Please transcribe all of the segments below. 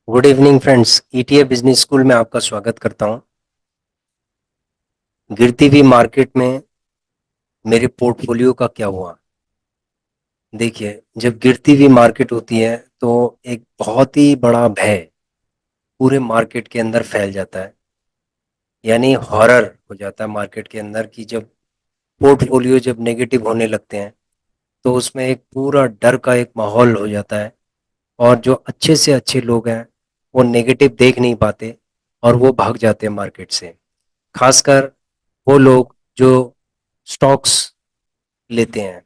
Good evening friends, ETA business school में आपका स्वागत करता हूं। गिरती हुई मार्केट में मेरे पोर्टफोलियो का क्या हुआ? देखिए, जब गिरती हुई मार्केट होती है तो एक बहुत ही बड़ा भय पूरे मार्केट के अंदर फैल जाता है। यानी हॉरर हो जाता है मार्केट के अंदर कि जब पोर्टफोलियो जब नेगेटिव होने लगते हैं तो उसमें एक पूरा डर का एक माहौल हो जाता है। और जो अच्छे से अच्छे लोग हैं वो नेगेटिव देख नहीं पाते और वो भाग जाते हैं मार्केट से। खासकर वो लोग जो स्टॉक्स लेते हैं,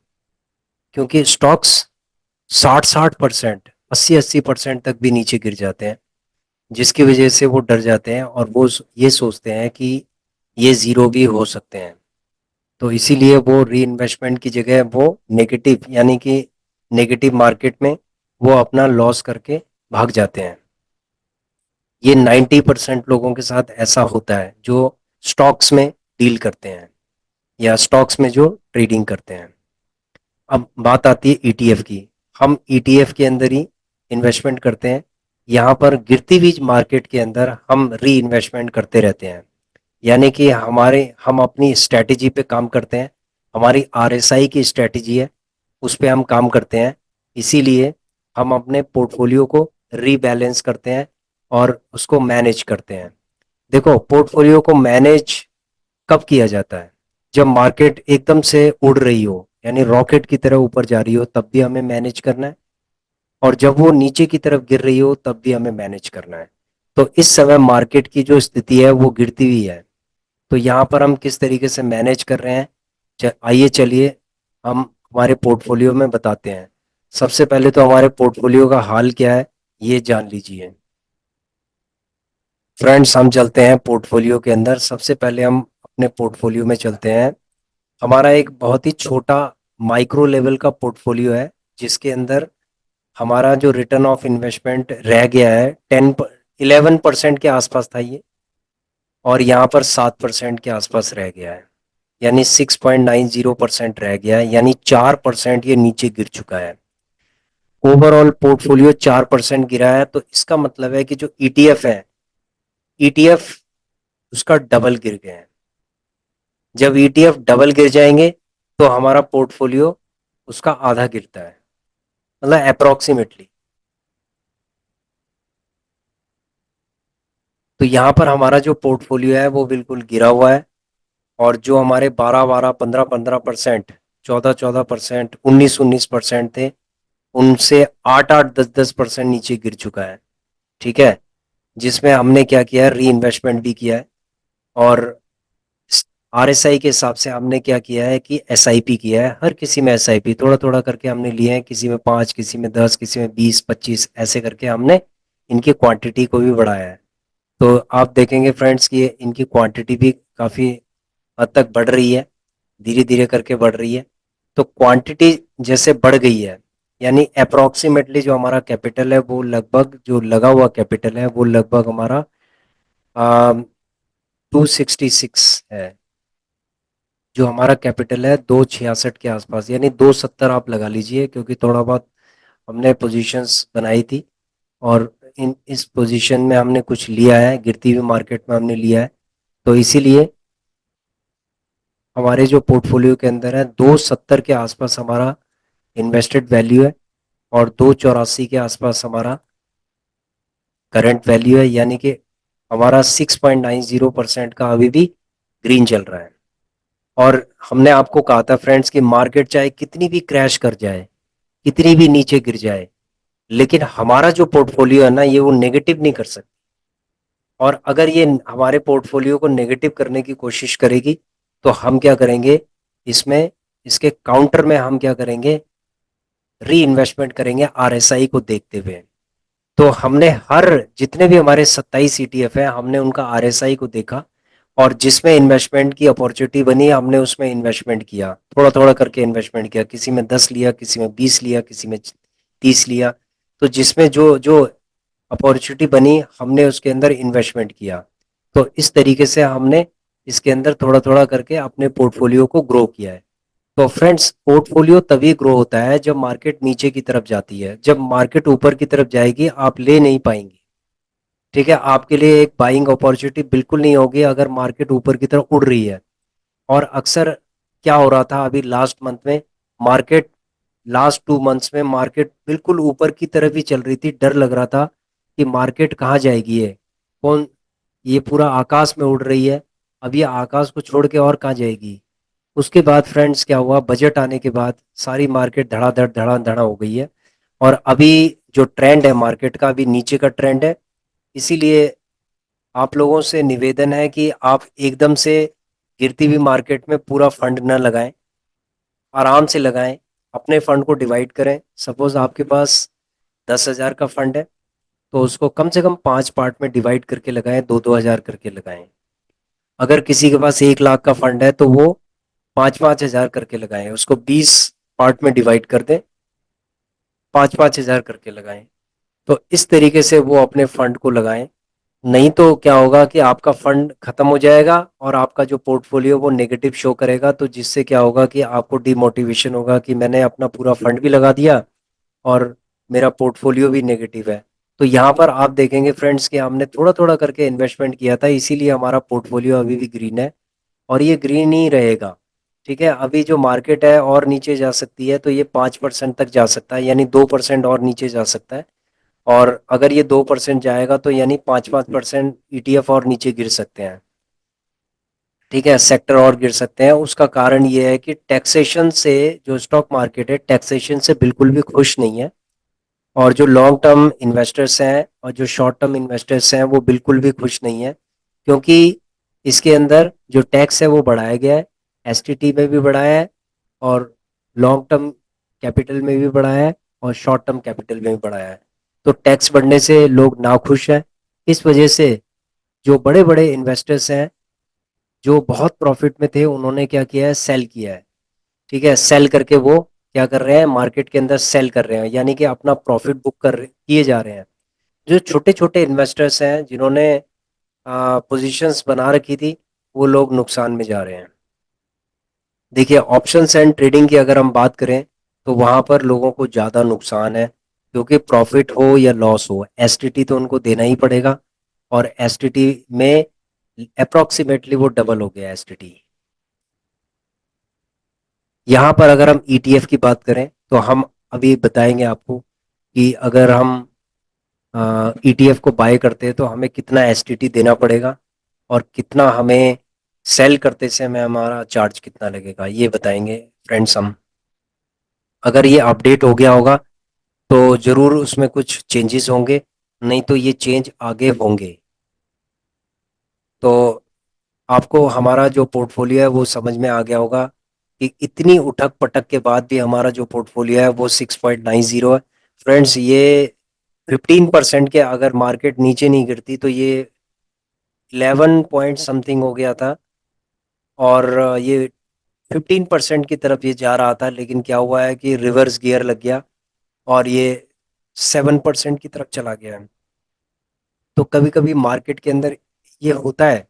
क्योंकि स्टॉक्स 60-60%, 80-80% तक भी नीचे गिर जाते हैं, जिसकी वजह से वो डर जाते हैं और वो ये सोचते हैं कि ये ज़ीरो भी हो सकते हैं। तो इसीलिए वो री इन्वेस्टमेंट की जगह वो नेगेटिव, यानी कि नेगेटिव मार्केट में वो अपना लॉस करके भाग जाते हैं। ये 90% लोगों के साथ ऐसा होता है जो स्टॉक्स में डील करते हैं या स्टॉक्स में जो ट्रेडिंग करते हैं। अब बात आती है ईटीएफ की। हम ईटीएफ के अंदर ही इन्वेस्टमेंट करते हैं। यहाँ पर गिरती हुई मार्केट के अंदर हम री इन्वेस्टमेंट करते रहते हैं। यानी कि हम अपनी स्ट्रैटेजी पे काम करते हैं। हमारी आरएसआई की स्ट्रैटेजी है, उस पे हम काम करते हैं। इसीलिए हम अपने पोर्टफोलियो को रीबैलेंस करते हैं और उसको मैनेज करते हैं। देखो, पोर्टफोलियो को मैनेज कब किया जाता है? जब मार्केट एकदम से उड़ रही हो, यानी रॉकेट की तरह ऊपर जा रही हो, तब भी हमें मैनेज करना है। और जब वो नीचे की तरफ गिर रही हो तब भी हमें मैनेज करना है। तो इस समय मार्केट की जो स्थिति है वो गिरती हुई है। तो यहाँ पर हम किस तरीके से मैनेज कर रहे हैं, आइए चलिए हम हमारे पोर्टफोलियो में बताते हैं। सबसे पहले तो हमारे पोर्टफोलियो का हाल क्या है ये जान लीजिए। फ्रेंड्स, हम चलते हैं पोर्टफोलियो के अंदर। सबसे पहले हम अपने पोर्टफोलियो में चलते हैं। हमारा एक बहुत ही छोटा माइक्रो लेवल का पोर्टफोलियो है, जिसके अंदर हमारा जो रिटर्न ऑफ इन्वेस्टमेंट रह गया है 11% के आसपास था ये, और यहाँ पर 7% के आसपास रह गया है। यानी 6.90% रह गया है, यानी 4% ये नीचे गिर चुका है। ओवरऑल पोर्टफोलियो 4% गिरा है, तो इसका मतलब है कि जो ईटीएफ है, ईटीएफ उसका डबल गिर गया है। जब ईटीएफ डबल गिर जाएंगे तो हमारा पोर्टफोलियो उसका आधा गिरता है, मतलब अप्रोक्सीमेटली। तो यहाँ पर हमारा जो पोर्टफोलियो है वो बिल्कुल गिरा हुआ है। और जो हमारे 12-12, 15-15%, 14-14%, 19-19% थे, उनसे 8-8, 10-10% नीचे गिर चुका है। ठीक है, जिसमें हमने क्या किया है, री इन्वेस्टमेंट भी किया है। और आरएसआई के हिसाब से हमने क्या किया है कि एसआईपी किया है। हर किसी में एसआईपी थोड़ा थोड़ा करके हमने लिए हैं, किसी में 5, किसी में 10, किसी में 20-25, ऐसे करके हमने इनकी क्वांटिटी को भी बढ़ाया है। तो आप देखेंगे फ्रेंड्स कि इनकी क्वांटिटी भी काफ़ी हद तक बढ़ रही है, धीरे धीरे करके बढ़ रही है। तो क्वांटिटी जैसे बढ़ गई है, यानी अप्रोक्सीमेटली जो हमारा कैपिटल है वो लगभग, जो लगा हुआ कैपिटल है वो लगभग हमारा 266 है। जो हमारा कैपिटल है 266 के आसपास, यानी 270 आप लगा लीजिए, क्योंकि थोड़ा बहुत हमने पोजीशंस बनाई थी और इन इस पोजीशन में हमने कुछ लिया है, गिरती हुई मार्केट में हमने लिया है। तो इसीलिए हमारे जो पोर्टफोलियो के अंदर है 270 के आसपास हमारा इन्वेस्टेड वैल्यू है, और 284 के आसपास हमारा करंट वैल्यू है। यानी कि हमारा 6.90% का अभी भी ग्रीन चल रहा है। और हमने आपको कहा था फ्रेंड्स कि मार्केट चाहे कितनी भी क्रैश कर जाए, कितनी भी नीचे गिर जाए, लेकिन हमारा जो पोर्टफोलियो है ना, ये वो नेगेटिव नहीं कर सकता। और अगर ये हमारे पोर्टफोलियो को नेगेटिव करने की कोशिश करेगी तो हम क्या करेंगे, इसमें इसके काउंटर में हम क्या करेंगे, री इन्वेस्टमेंट करेंगे आरएसआई को देखते हुए। तो हमने हर जितने भी हमारे 27 ईटीएफ है, हमने उनका आरएसआई को देखा, और जिसमें इन्वेस्टमेंट की अपॉर्चुनिटी बनी हमने उसमें इन्वेस्टमेंट किया, थोड़ा थोड़ा करके इन्वेस्टमेंट किया। किसी में 10 लिया, किसी में 20 लिया, किसी में 30 लिया। तो जिसमें जो जो अपॉर्चुनिटी बनी हमने उसके अंदर इन्वेस्टमेंट किया। तो इस तरीके से हमने इसके अंदर थोड़ा थोड़ा करके अपने पोर्टफोलियो को ग्रो किया है। तो फ्रेंड्स, पोर्टफोलियो तभी ग्रो होता है जब मार्केट नीचे की तरफ जाती है। जब मार्केट ऊपर की तरफ जाएगी आप ले नहीं पाएंगे। ठीक है, आपके लिए एक बाइंग अपॉर्चुनिटी बिल्कुल नहीं होगी अगर मार्केट ऊपर की तरफ उड़ रही है। और अक्सर क्या हो रहा था अभी लास्ट मंथ में, मार्केट लास्ट 2 मंथ्स में मार्केट बिल्कुल ऊपर की तरफ ही चल रही थी, डर लग रहा था कि मार्केट कहाँ जाएगी, ये कौन, ये पूरा आकाश में उड़ रही है, अब ये आकाश को छोड़ के और कहाँ जाएगी। उसके बाद फ्रेंड्स क्या हुआ, बजट आने के बाद सारी मार्केट धड़ाधड़ धड़ा हो गई है। और अभी जो ट्रेंड है मार्केट का, अभी नीचे का ट्रेंड है। इसीलिए आप लोगों से निवेदन है कि आप एकदम से गिरती हुई मार्केट में पूरा फंड न लगाएं, आराम से लगाएं, अपने फंड को डिवाइड करें। सपोज आपके पास 10,000 का फंड है, तो उसको कम से कम 5 पार्ट में डिवाइड करके लगाएं, 2-2 हज़ार करके लगाएं। अगर किसी के पास 1 लाख का फंड है तो वो 5-5 हज़ार करके लगाएं, उसको 20 पार्ट में डिवाइड कर दें, 5-5 हज़ार करके लगाएं। तो इस तरीके से वो अपने फंड को लगाएं। नहीं तो क्या होगा कि आपका फंड खत्म हो जाएगा और आपका जो पोर्टफोलियो वो नेगेटिव शो करेगा, तो जिससे क्या होगा कि आपको डिमोटिवेशन होगा कि मैंने अपना पूरा फंड भी लगा दिया और मेरा पोर्टफोलियो भी नेगेटिव है। तो यहाँ पर आप देखेंगे फ्रेंड्स कि हमने थोड़ा थोड़ा करके इन्वेस्टमेंट किया था, इसीलिए हमारा पोर्टफोलियो अभी भी ग्रीन है और ये ग्रीन ही रहेगा। ठीक है, अभी जो मार्केट है और नीचे जा सकती है, तो ये 5% तक जा सकता है, यानी 2% और नीचे जा सकता है। और अगर ये 2% जाएगा तो यानी 5-5% ईटीएफ और नीचे गिर सकते हैं। ठीक है, सेक्टर और गिर सकते हैं। उसका कारण ये है कि टैक्सेशन से, जो स्टॉक मार्केट है टैक्सेशन से बिल्कुल भी खुश नहीं है। और जो लॉन्ग टर्म इन्वेस्टर्स हैं और जो शॉर्ट टर्म इन्वेस्टर्स हैं वो बिल्कुल भी खुश नहीं है, क्योंकि इसके अंदर जो टैक्स है वो बढ़ाया गया है, एसटीटी में भी बढ़ाया है, और लॉन्ग टर्म कैपिटल में भी बढ़ाया है, और शॉर्ट टर्म कैपिटल में भी बढ़ाया है। तो टैक्स बढ़ने से लोग नाखुश हैं। इस वजह से जो बड़े बड़े इन्वेस्टर्स हैं, जो बहुत प्रॉफिट में थे, उन्होंने क्या किया है, सेल किया है। ठीक है, सेल करके वो क्या कर रहे हैं, मार्केट के अंदर सेल कर रहे हैं, यानी कि अपना प्रॉफिट बुक कर किए जा रहे हैं। जो छोटे छोटे इन्वेस्टर्स हैं जिन्होंने पोजीशंस बना रखी थी, वो लोग नुकसान में जा रहे हैं। देखिए, ऑप्शंस एंड ट्रेडिंग की अगर हम बात करें तो वहां पर लोगों को ज़्यादा नुकसान है, क्योंकि प्रॉफिट हो या लॉस हो एसटीटी तो उनको देना ही पड़ेगा। और एसटीटी में अप्रोक्सीमेटली वो डबल हो गया एसटीटी। यहाँ पर अगर हम ईटीएफ की बात करें तो हम अभी बताएंगे आपको कि अगर हम ईटीएफ को बाय करते हैं तो हमें कितना एसटीटी देना पड़ेगा, और कितना हमें सेल करते समय हमारा चार्ज कितना लगेगा, ये बताएंगे फ्रेंड्स हम। अगर ये अपडेट हो गया होगा तो ज़रूर उसमें कुछ चेंजेस होंगे, नहीं तो ये चेंज आगे होंगे। तो आपको हमारा जो पोर्टफोलियो है वो समझ में आ गया होगा कि इतनी उठक पटक के बाद भी हमारा जो पोर्टफोलियो है वो 6.90 है। फ्रेंड्स, ये 15% के अगर मार्केट नीचे नहीं गिरती तो ये 11 पॉइंट समथिंग हो गया था, और ये 15% की तरफ ये जा रहा था, लेकिन क्या हुआ है कि रिवर्स गियर लग गया और ये 7% की तरफ चला गया है। तो कभी कभी मार्केट के अंदर ये होता है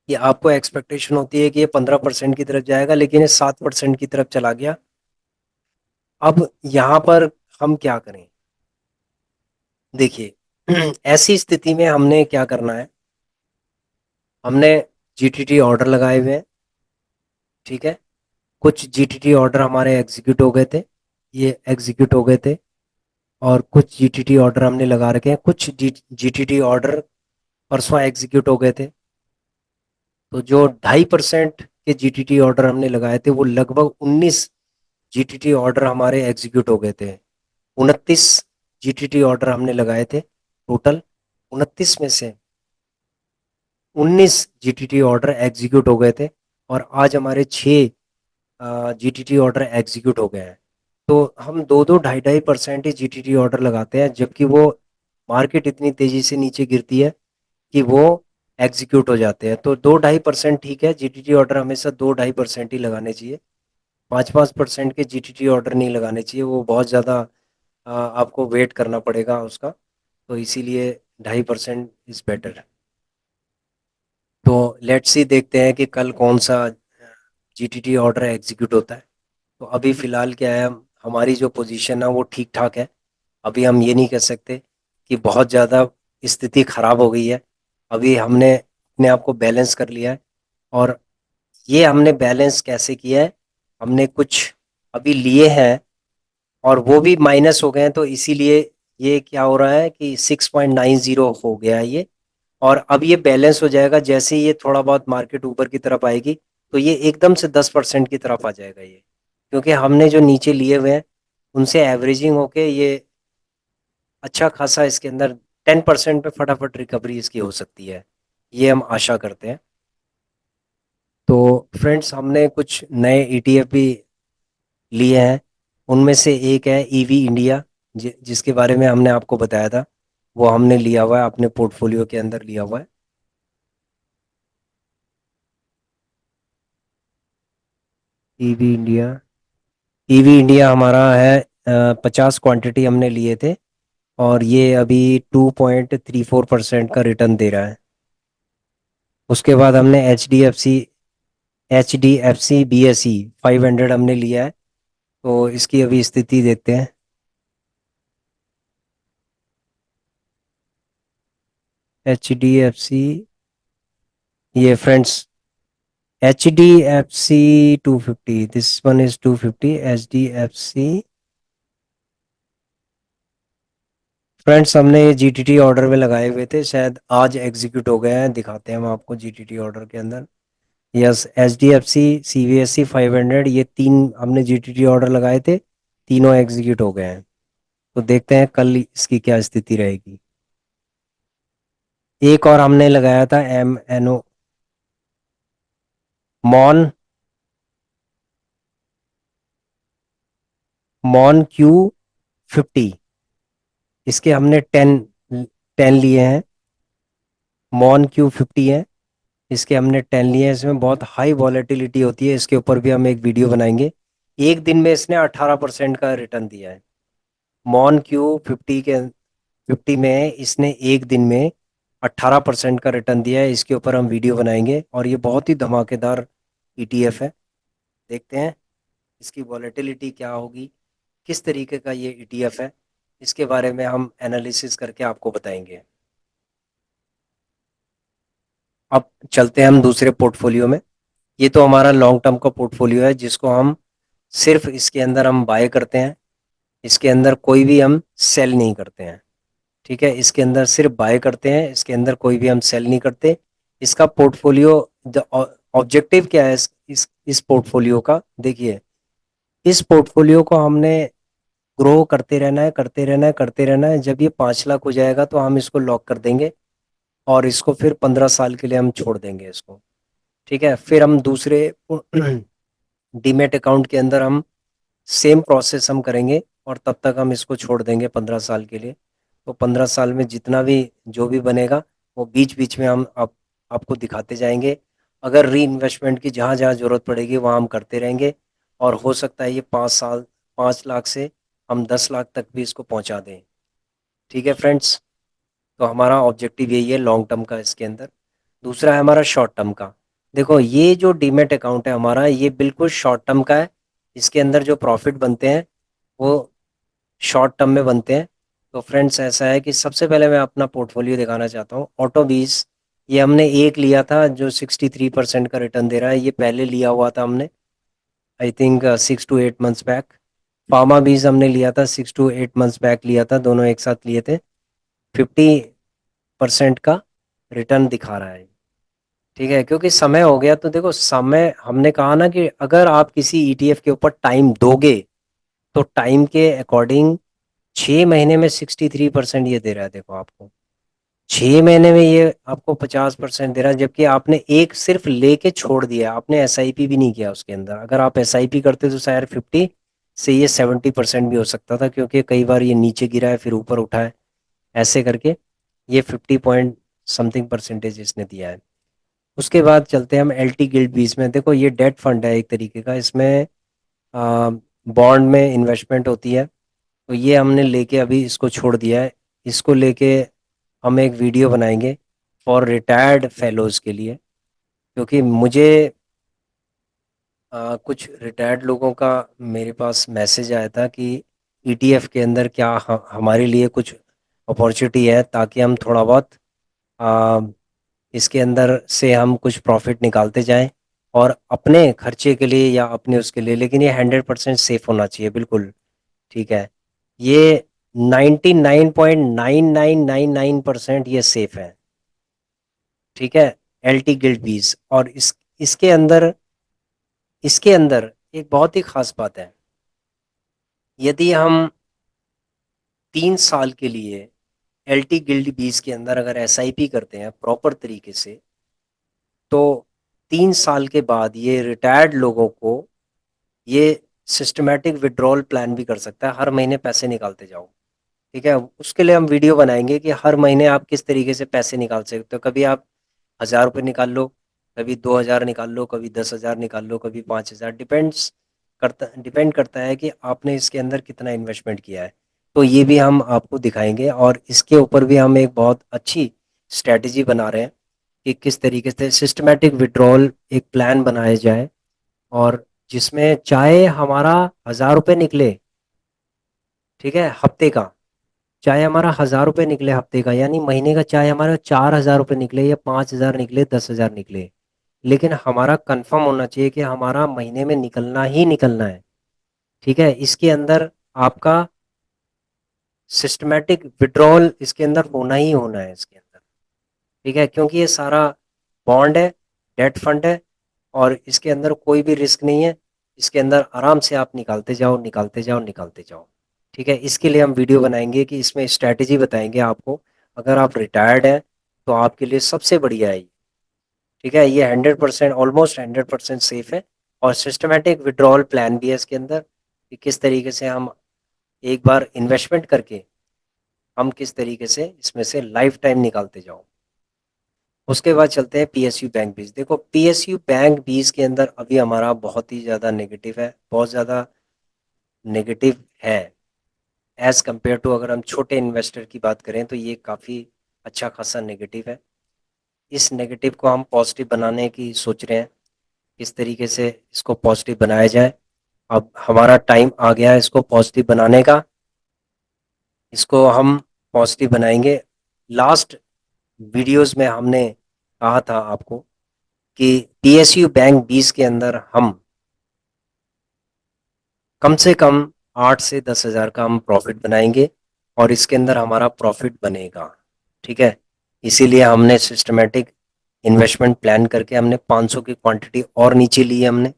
कि आपको एक्सपेक्टेशन होती है कि ये 15% की तरफ जाएगा, लेकिन ये 7% की तरफ चला गया। अब यहाँ पर हम क्या करें, देखिए ऐसी स्थिति में हमने क्या करना है, हमने जीटीटी ऑर्डर लगाए हुए हैं। ठीक है, कुछ जीटीटी ऑर्डर हमारे एग्जीक्यूट हो गए थे, ये एग्जीक्यूट हो गए थे। और कुछ जीटीटी ऑर्डर हमने लगा रखे हैं, कुछ जीटीटी ऑर्डर परसों एग्जीक्यूट हो गए थे। तो जो 2.5% के जीटीटी ऑर्डर हमने लगाए थे, वो लगभग 19 जीटीटी ऑर्डर हमारे एग्जीक्यूट हो गए थे। 29 जीटीटी ऑर्डर हमने लगाए थे टोटल, 29 में से 19 जीटीटी ऑर्डर एग्जीक्यूट हो गए थे। और आज हमारे 6 जीटीटी ऑर्डर एग्जीक्यूट हो गए हैं। तो हम 2-2 2.5% ही जीटीटी ऑर्डर लगाते हैं, जबकि वो मार्केट इतनी तेजी से नीचे गिरती है कि वो एग्जीक्यूट हो जाते हैं। तो 2-2.5% ठीक है, जीटीटी ऑर्डर हमेशा 2-2.5% ही लगाने चाहिए। 5-5% के जीटीटी ऑर्डर नहीं लगाने चाहिए, वो बहुत ज़्यादा आपको वेट करना पड़ेगा उसका। तो इसीलिए 2.5% इज़ बेटर। तो लेट्स सी, देखते हैं कि कल कौन सा जीटीटी ऑर्डर एग्जीक्यूट होता है। तो अभी फ़िलहाल क्या है, हमारी जो पोजीशन है वो ठीक ठाक है। अभी हम ये नहीं कह सकते कि बहुत ज़्यादा स्थिति खराब हो गई है। अभी हमने अपने आप को बैलेंस कर लिया है। और ये हमने बैलेंस कैसे किया है, हमने कुछ अभी लिए हैं और वो भी माइनस हो गए हैं, तो इसीलिए ये क्या हो रहा है कि 6.90 हो गया है ये। और अब ये बैलेंस हो जाएगा जैसे ही ये थोड़ा बहुत मार्केट ऊपर की तरफ आएगी, तो ये एकदम से 10% की तरफ आ जाएगा ये, क्योंकि हमने जो नीचे लिए हुए हैं उनसे एवरेजिंग होके ये अच्छा खासा इसके अंदर 10% पे फटाफट रिकवरी इसकी हो सकती है, ये हम आशा करते हैं। तो फ्रेंड्स, हमने कुछ नए ईटीएफ भी लिए हैं। उनमें से एक है ईवी इंडिया, जिसके बारे में हमने आपको बताया था, वो हमने लिया हुआ है, अपने पोर्टफोलियो के अंदर लिया हुआ है। ईवी इंडिया, ईवी इंडिया हमारा है 50 क्वांटिटी हमने लिए थे, और ये अभी 2.34% का रिटर्न दे रहा है। उसके बाद हमने H D F C B S C 500 हमने लिया है। तो इसकी अभी स्थिति देखते हैं। HDFC, ये friends, HDFC 250, this one is 250 HDFC। Friends, हमने ये जीटीटी ऑर्डर में लगाए हुए थे, शायद आज एग्जीक्यूट हो गए हैं, दिखाते हैं हम आपको जीटीटी ऑर्डर के अंदर। यस, HDFC CVSC 500, ये तीन हमने जीटीटी ऑर्डर लगाए थे, तीनों एग्जीक्यूट हो गए हैं। तो देखते हैं कल इसकी क्या स्थिति रहेगी। एक और हमने लगाया था MNO, मॉन MonQ50, इसके हमने 10 लिए हैं। MonQ50 है, इसके हमने 10 लिए हैं। इसमें बहुत हाई वॉलेटिलिटी होती है, इसके ऊपर भी हम एक वीडियो बनाएंगे। एक दिन में इसने 18% का रिटर्न दिया है। MonQ50 में इसने एक दिन में 18% का रिटर्न दिया है, इसके ऊपर हम वीडियो बनाएंगे, और ये बहुत ही धमाकेदार ETF है। देखते हैं इसकी वॉलेटिलिटी क्या होगी, किस तरीके का ये ETF है, इसके बारे में हम एनालिसिस करके आपको बताएंगे। अब चलते हैं हम दूसरे पोर्टफोलियो में। ये तो हमारा लॉन्ग टर्म का पोर्टफोलियो है, जिसको हम सिर्फ इसके अंदर हम बाय करते हैं, इसके अंदर कोई भी हम सेल नहीं करते हैं। ठीक है, इसके अंदर सिर्फ बाय करते हैं, इसके अंदर कोई भी हम सेल नहीं करते। इसका पोर्टफोलियो, ऑब्जेक्टिव क्या है इस पोर्टफोलियो का, देखिए। इस पोर्टफोलियो को हमने ग्रो करते रहना है, करते रहना है, करते रहना है। जब ये 5 लाख हो जाएगा तो हम इसको लॉक कर देंगे, और इसको फिर 15 साल के लिए हम छोड़ देंगे इसको। ठीक है, फिर हम दूसरे डीमेट अकाउंट के अंदर हम सेम प्रोसेस हम करेंगे, और तब तक हम इसको छोड़ देंगे 15 साल के लिए। तो 15 साल में जितना भी जो भी बनेगा, वो बीच बीच में हम आपको दिखाते जाएंगे। अगर री इन्वेस्टमेंट की जहाँ जहाँ ज़रूरत पड़ेगी वहाँ हम करते रहेंगे, और हो सकता है ये 5 साल, 5 लाख से हम 10 लाख तक भी इसको पहुँचा दें। ठीक है फ्रेंड्स, तो हमारा ऑब्जेक्टिव यही है लॉन्ग टर्म का इसके अंदर। दूसरा है हमारा शॉर्ट टर्म का। देखो, ये जो डीमेट अकाउंट है हमारा, ये बिल्कुल शॉर्ट टर्म का है। इसके अंदर जो प्रॉफिट बनते हैं वो शॉर्ट टर्म में बनते हैं। तो फ्रेंड्स, ऐसा है कि सबसे पहले मैं अपना पोर्टफोलियो दिखाना चाहता हूँ। ऑटो बीज, ये हमने एक लिया था जो 63% का रिटर्न दे रहा है, ये पहले लिया हुआ था हमने, I think 6 to 8 months back. Pharma बीज हमने लिया था 6 to 8 months बैक लिया था, दोनों एक साथ लिए थे। 50% का रिटर्न दिखा रहा है। ठीक है, क्योंकि समय हो गया, तो देखो समय, हमने कहा ना कि अगर आप किसी ETF के ऊपर टाइम दोगे, तो टाइम के अकॉर्डिंग 6 महीने में 63% ये दे रहा है। देखो आपको 6 महीने में ये आपको 50% दे रहा है, जबकि आपने एक सिर्फ लेके छोड़ दिया, आपने SIP भी नहीं किया उसके अंदर। अगर आप SIP करते तो शायद 50 से ये 70% भी हो सकता था, क्योंकि कई बार ये नीचे गिरा है फिर ऊपर उठा है, ऐसे करके ये 50 पॉइंट समथिंग परसेंटेज इसने दिया है। उसके बाद चलते हैं हम LT गिल्ड बीज में। देखो, ये डेट फंड है एक तरीके का, इसमें बॉन्ड में इन्वेस्टमेंट होती है। तो ये हमने लेके अभी इसको छोड़ दिया है। इसको लेके हम एक वीडियो बनाएंगे फॉर रिटायर्ड फेलोज़ के लिए, क्योंकि मुझे कुछ रिटायर्ड लोगों का मेरे पास मैसेज आया था कि ETF के अंदर क्या हमारे लिए कुछ अपॉर्चुनिटी है, ताकि हम थोड़ा बहुत आ, इसके अंदर से हम कुछ प्रॉफिट निकालते जाएं और अपने खर्चे के लिए या अपने उसके लिए, लेकिन ये 100% सेफ होना चाहिए, बिल्कुल। ठीक है, ये 99.9999% ये सेफ है। ठीक है, एल टी गिल्ड बीज। और इसके अंदर इसके अंदर एक बहुत ही खास बात है। यदि हम 3 साल के लिए एल टी गिल्ड बीज के अंदर अगर एस आई पी करते हैं प्रॉपर तरीके से, तो 3 साल के बाद ये रिटायर्ड लोगों को ये सिस्टमेटिक विड्रॉल प्लान भी कर सकता है, हर महीने पैसे निकालते जाओ। ठीक है, उसके लिए हम वीडियो बनाएंगे कि हर महीने आप किस तरीके से पैसे निकाल सकते हो। कभी आप 1,000 रुपये निकाल लो, कभी 2,000 निकाल लो, कभी 10,000 निकाल लो, कभी 5,000, डिपेंड करता है कि आपने इसके अंदर कितना इन्वेस्टमेंट किया है। तो ये भी हम आपको दिखाएंगे, और इसके ऊपर भी हम एक बहुत अच्छी स्ट्रेटजी बना रहे हैं कि किस तरीके से सिस्टमेटिक विड्रॉल एक प्लान बनाया जाए, और जिसमें चाहे हमारा 1,000 रुपये निकले, ठीक है, हफ्ते का, चाहे हमारा 1,000 रुपये निकले हफ्ते का, यानी महीने का, चाहे हमारा 4,000 रुपये निकले या 5,000 निकले, 10,000 निकले, लेकिन हमारा कंफर्म होना चाहिए कि हमारा महीने में निकलना ही निकलना है। ठीक है, इसके अंदर आपका सिस्टमेटिक विड्रॉल इसके अंदर होना ही होना है इसके अंदर। ठीक है, क्योंकि ये सारा बॉन्ड है, डेट फंड है, और इसके अंदर कोई भी रिस्क नहीं है। इसके अंदर आराम से आप निकालते जाओ, निकालते जाओ, निकालते जाओ। ठीक है, इसके लिए हम वीडियो बनाएंगे कि इसमें स्ट्रैटेजी बताएंगे आपको। अगर आप रिटायर्ड हैं तो आपके लिए सबसे बढ़िया है ये। ठीक है, ये 100%, ऑलमोस्ट 100% सेफ है। और सिस्टमेटिक विड्रॉल प्लान भी है इसके अंदर, कि किस तरीके से हम एक बार इन्वेस्टमेंट करके हम किस तरीके से इसमें से लाइफ टाइम निकालते जाओ। उसके बाद चलते हैं पीएसयू बैंक बीज। देखो, पीएसयू बैंक बीज के अंदर अभी हमारा बहुत ही ज़्यादा नेगेटिव है, बहुत ज़्यादा नेगेटिव है। एज़ कम्पेयर टू, अगर हम छोटे इन्वेस्टर की बात करें तो ये काफ़ी अच्छा खासा नेगेटिव है। इस नेगेटिव को हम पॉजिटिव बनाने की सोच रहे हैं, किस तरीके से इसको पॉजिटिव बनाया जाए। अब हमारा टाइम आ गया है इसको पॉजिटिव बनाने का। इसको हम पॉजिटिव बनाएंगे। लास्ट वीडियोस में हमने कहा था आपको कि पीएसयू बैंक 20 के अंदर हम कम से कम 8 से 10 हज़ार का हम प्रॉफिट बनाएंगे, और इसके अंदर हमारा प्रॉफिट बनेगा। ठीक है, इसीलिए हमने सिस्टमेटिक इन्वेस्टमेंट प्लान करके हमने 500 की क्वांटिटी और नीचे ली है हमने।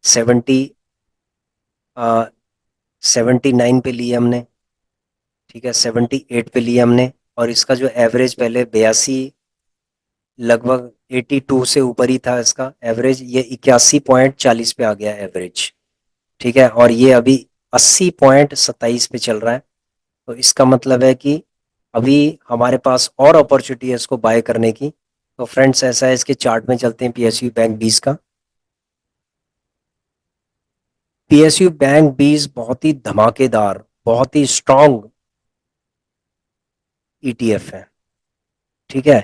79 पे ली हमने। ठीक है, 78 पे लिया हमने। और इसका जो एवरेज पहले 82, लगभग 82 से ऊपर ही था इसका एवरेज, ये 81.40 पे आ गया एवरेज। ठीक है, और ये अभी 80.27 पे चल रहा है। तो इसका मतलब है कि अभी हमारे पास और अपॉर्चुनिटी है इसको बाय करने की। तो फ्रेंड्स, ऐसा है, इसके चार्ट में चलते हैं पीएसयू बैंक 20 का। पीएसयू बैंक 20 बहुत ही धमाकेदार, बहुत ही स्ट्रांग ईटीएफ है। ठीक है,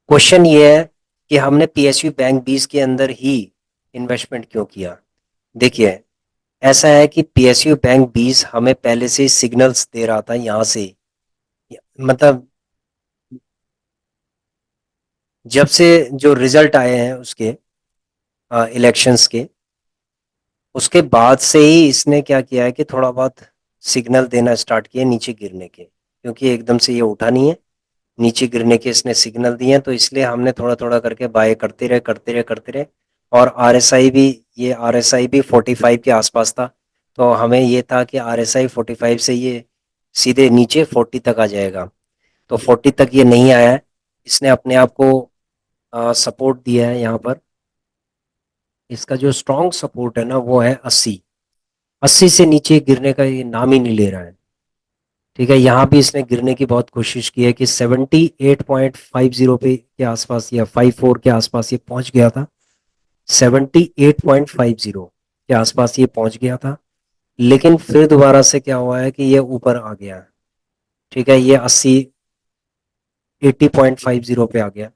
क्वेश्चन ये है कि हमने पीएसयू बैंक 20 के अंदर ही इन्वेस्टमेंट क्यों किया। देखिए, ऐसा है कि पीएसयू बैंक 20 हमें पहले से सिग्नल्स दे रहा था यहाँ से, मतलब जब से जो रिजल्ट आए हैं उसके, इलेक्शंस के, उसके बाद से ही इसने क्या किया है कि थोड़ा बहुत सिग्नल देना स्टार्ट किया नीचे गिरने के, क्योंकि एकदम से ये उठा नहीं है। नीचे गिरने के इसने सिग्नल दिए हैं, तो इसलिए हमने थोड़ा थोड़ा करके बाय करते रहे, करते रहे, करते रहे। और आरएसआई भी, ये आरएसआई भी 45 के आसपास था। तो हमें ये था कि आरएसआई 45 से ये सीधे नीचे 40 तक आ जाएगा। तो 40 तक ये नहीं आया है। इसने अपने आप को सपोर्ट दिया है यहाँ पर। इसका जो स्ट्रॉन्ग सपोर्ट है ना, वो है 80। 80 से नीचे गिरने का ये नाम ही नहीं ले रहा है। ठीक है, यहाँ भी इसने गिरने की बहुत कोशिश की है कि 78.50 पे के आसपास या 54 के आसपास ये पहुंच गया था। 78.50 के आसपास ये पहुंच गया था, लेकिन फिर दोबारा से क्या हुआ है कि ये ऊपर आ गया। ठीक है, ये 80 पे आ गया,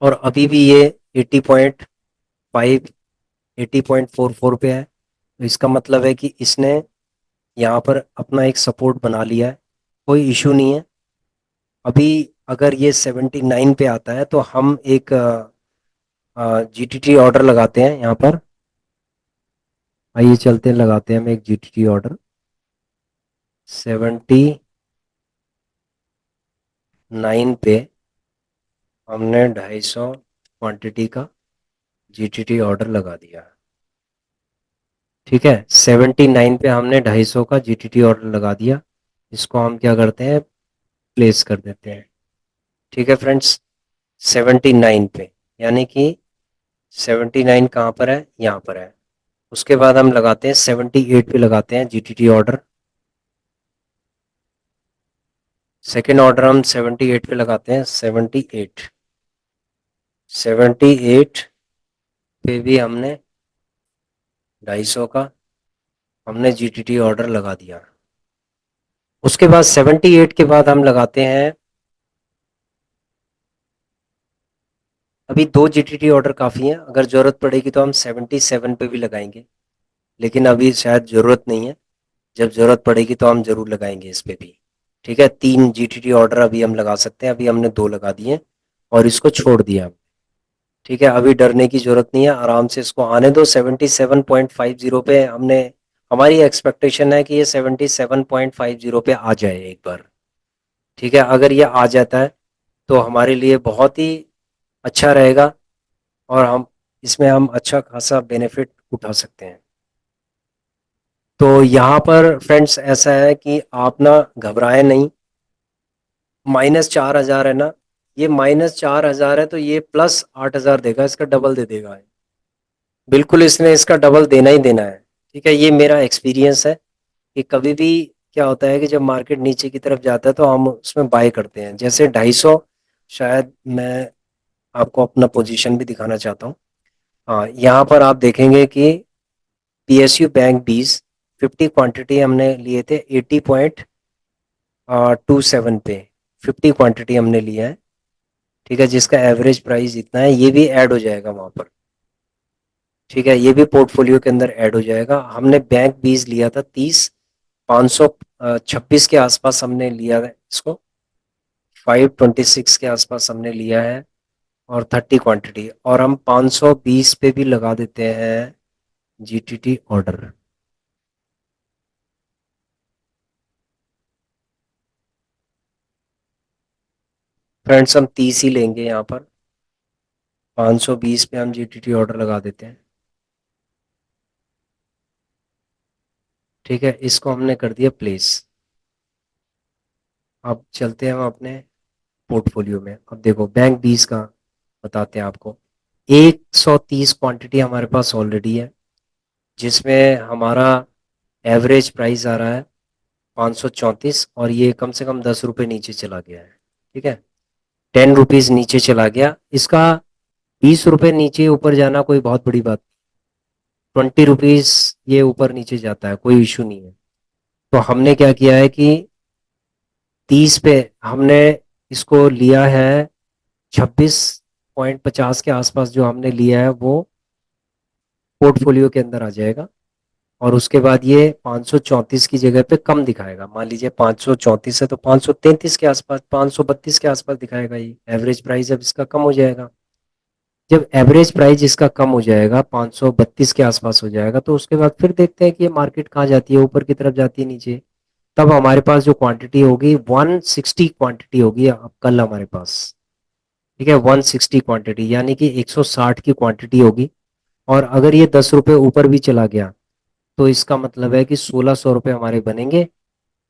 और अभी भी ये 80.5, 80.44 पे है। तो इसका मतलब है कि इसने यहाँ पर अपना एक सपोर्ट बना लिया है। कोई इशू नहीं है। अभी अगर ये 79 पे आता है तो हम एक जीटीटी ऑर्डर लगाते हैं यहाँ पर। आइए चलते हैं, लगाते हैं हम एक जीटीटी ऑर्डर 79 पे। हमने 250 क्वांटिटी का जीटीटी ऑर्डर लगा दिया। ठीक है, 79 पे हमने 250 का जीटीटी ऑर्डर लगा दिया। इसको हम क्या करते हैं, प्लेस कर देते हैं। ठीक है फ्रेंड्स, 79 पे, यानी कि 79 कहाँ पर है, यहाँ पर है। उसके बाद हम लगाते हैं 78 पे, लगाते हैं जीटीटी ऑर्डर। सेकेंड ऑर्डर हम 78 पे लगाते हैं, 78। 78 पे भी हमने 250 का हमने जीटीटी ऑर्डर लगा दिया। उसके बाद 78 के बाद हम लगाते हैं, अभी दो जीटीटी ऑर्डर काफ़ी हैं, अगर ज़रूरत पड़ेगी तो हम 77 पे भी लगाएंगे, लेकिन अभी शायद ज़रूरत नहीं है। जब ज़रूरत पड़ेगी तो हम ज़रूर लगाएंगे इस पे भी। ठीक है, 3 जीटीटी ऑर्डर अभी हम लगा सकते हैं, अभी हमने 2 लगा दिए और इसको छोड़ दिया। ठीक है, अभी डरने की ज़रूरत नहीं है, आराम से इसको आने दो। 77.50 पे हमने, हमारी एक्सपेक्टेशन है कि ये 77.50 पे आ जाए एक बार। ठीक है, अगर ये आ जाता है तो हमारे लिए बहुत ही अच्छा रहेगा, और हम इसमें हम अच्छा खासा बेनिफिट उठा सकते हैं। तो यहाँ पर फ्रेंड्स ऐसा है कि आप ना घबराएं नहीं। -4000 है ना, ये -4000 है तो ये +8000 देगा, इसका डबल दे देगा। बिल्कुल, इसने इसका डबल देना ही देना है। ठीक है, ये मेरा एक्सपीरियंस है कि कभी भी क्या होता है कि जब मार्केट नीचे की तरफ जाता है तो हम उसमें बाय करते हैं। जैसे 250, शायद मैं आपको अपना पोजीशन भी दिखाना चाहता हूँ। हाँ, यहाँ पर आप देखेंगे कि पीएसयू बैंक 20 क्वांटिटी हमने लिए थे 80.27 पे, 50 क्वांटिटी हमने लिया है। ठीक है, जिसका एवरेज प्राइस इतना है, ये भी ऐड हो जाएगा वहाँ पर। ठीक है, ये भी पोर्टफोलियो के अंदर ऐड हो जाएगा। हमने बैंक 20 लिया था 30, 526 के आसपास हमने लिया है इसको, 526 के आसपास हमने लिया है, और 30 क्वांटिटी, और हम 520 पे भी लगा देते हैं जीटीटी ऑर्डर। फ्रेंड्स हम 30 ही लेंगे यहाँ पर, 520 पे हम जीटीटी ऑर्डर लगा देते हैं। ठीक है, इसको हमने कर दिया प्लेस। अब चलते हैं हम अपने पोर्टफोलियो में। अब देखो बैंक 20 का बताते हैं आपको, 130 क्वांटिटी हमारे पास ऑलरेडी है, जिसमें हमारा एवरेज प्राइस आ रहा है 534, और ये कम से कम 10 रुपये नीचे चला गया है। ठीक है, 10 रुपीज़ नीचे चला गया इसका। 20 रुपये नीचे ऊपर जाना कोई बहुत बड़ी बात, 20 रुपीज़ ये ऊपर नीचे जाता है, कोई इशू नहीं है। तो हमने क्या किया है कि 30 पे हमने इसको लिया है, 26.50 के आसपास जो हमने लिया है वो पोर्टफोलियो के अंदर आ जाएगा। और उसके बाद ये 534 की जगह पे कम दिखाएगा, मान लीजिए 534 है तो 533 के आसपास, 532 के आसपास दिखाएगा। ये एवरेज प्राइस अब इसका कम हो जाएगा। जब एवरेज प्राइस इसका कम हो जाएगा, 532 के आसपास हो जाएगा, तो उसके बाद फिर देखते हैं कि ये मार्केट कहाँ जाती है, ऊपर की तरफ जाती है, नीचे। तब हमारे पास जो क्वांटिटी होगी 160 क्वांटिटी होगी अब कल हमारे पास। ठीक है, 160 क्वांटिटी यानी कि 160 की क्वांटिटी होगी। और अगर ये 10 रुपये ऊपर भी चला गया तो इसका मतलब है कि 1600 रुपये हमारे बनेंगे,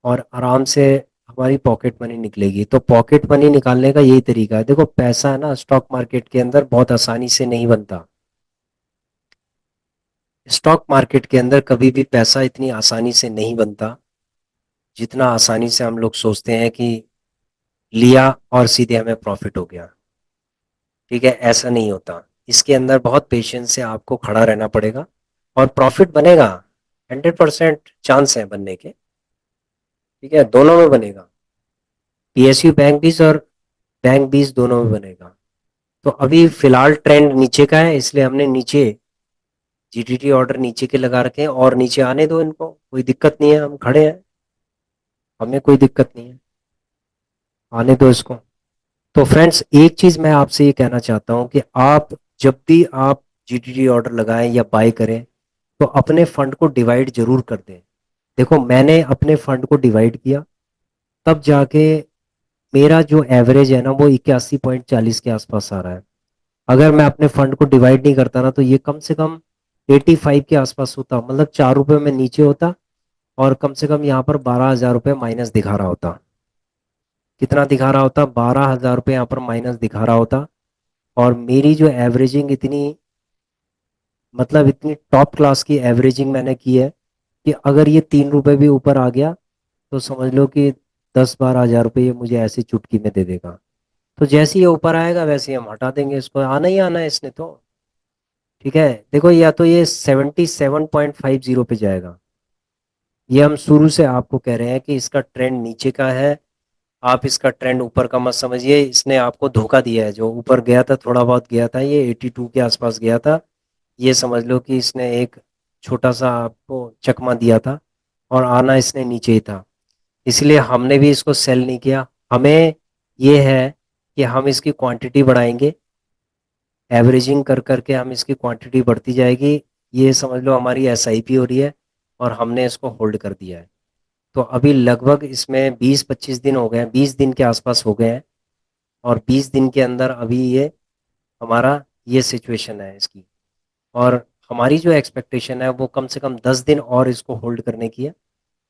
और आराम से हमारी पॉकेट मनी निकलेगी। तो पॉकेट मनी निकालने का यही तरीका है। देखो, पैसा है ना स्टॉक मार्केट के अंदर बहुत आसानी से नहीं बनता। स्टॉक मार्केट के अंदर कभी भी पैसा इतनी आसानी से नहीं बनता, जितना आसानी से हम लोग सोचते हैं कि लिया और सीधे हमें प्रॉफिट हो गया। ठीक है, ऐसा नहीं होता। इसके अंदर बहुत पेशेंस से आपको खड़ा रहना पड़ेगा, और प्रॉफिट बनेगा, 100% चांस है बनने के। ठीक है, दोनों में बनेगा, पीएसयू बैंक 20 और बैंक 20 दोनों में बनेगा। तो अभी फिलहाल ट्रेंड नीचे का है, इसलिए हमने नीचे जीटीटी ऑर्डर नीचे के लगा रखे हैं, और नीचे आने दो इनको, कोई दिक्कत नहीं है, हम खड़े हैं, हमें कोई दिक्कत नहीं है। आने दो इसको। तो फ्रेंड्स एक चीज़ मैं आपसे ये कहना चाहता हूँ कि आप जब भी आप जीटीडी ऑर्डर लगाएं या बाय करें तो अपने फंड को डिवाइड जरूर कर दें। देखो मैंने अपने फंड को डिवाइड किया, तब जाके मेरा जो एवरेज है ना वो 81.40 के आसपास आ रहा है। अगर मैं अपने फंड को डिवाइड नहीं करता ना तो ये कम से कम 85 के आसपास होता, मतलब 4 रुपये में नीचे होता, और कम से कम यहाँ पर 12,000 रुपये माइनस दिखा रहा होता। कितना दिखा रहा होता? 12,000 रुपये यहाँ पर माइनस दिखा रहा होता। और मेरी जो एवरेजिंग इतनी, मतलब इतनी टॉप क्लास की एवरेजिंग मैंने की है कि अगर ये 3 रुपये भी ऊपर आ गया तो समझ लो कि 10-12 हज़ार रुपये ये मुझे ऐसी चुटकी में दे देगा। तो जैसे ही ये ऊपर आएगा वैसे ही हम हटा देंगे इसको, आना ही आना है इसने तो। ठीक है, देखो या तो ये 77.50 पे जाएगा। ये हम शुरू से आपको कह रहे हैं कि इसका ट्रेंड नीचे का है। आप इसका ट्रेंड ऊपर का मत समझिए, इसने आपको धोखा दिया है। जो ऊपर गया था, थोड़ा बहुत गया था, ये 82 के आसपास गया था। ये समझ लो कि इसने एक छोटा सा आपको चकमा दिया था, और आना इसने नीचे ही था। इसलिए हमने भी इसको सेल नहीं किया। हमें ये है कि हम इसकी क्वांटिटी बढ़ाएंगे, एवरेजिंग कर करके हम इसकी क्वांटिटी बढ़ती जाएगी। ये समझ लो हमारी एसआईपी हो रही है, और हमने इसको होल्ड कर दिया है। तो अभी लगभग इसमें 20-25 दिन हो गए हैं, 20 दिन के आसपास हो गए हैं। और 20 दिन के अंदर अभी ये हमारा ये सिचुएशन है इसकी। और हमारी जो एक्सपेक्टेशन है वो कम से कम 10 दिन और इसको होल्ड करने की है।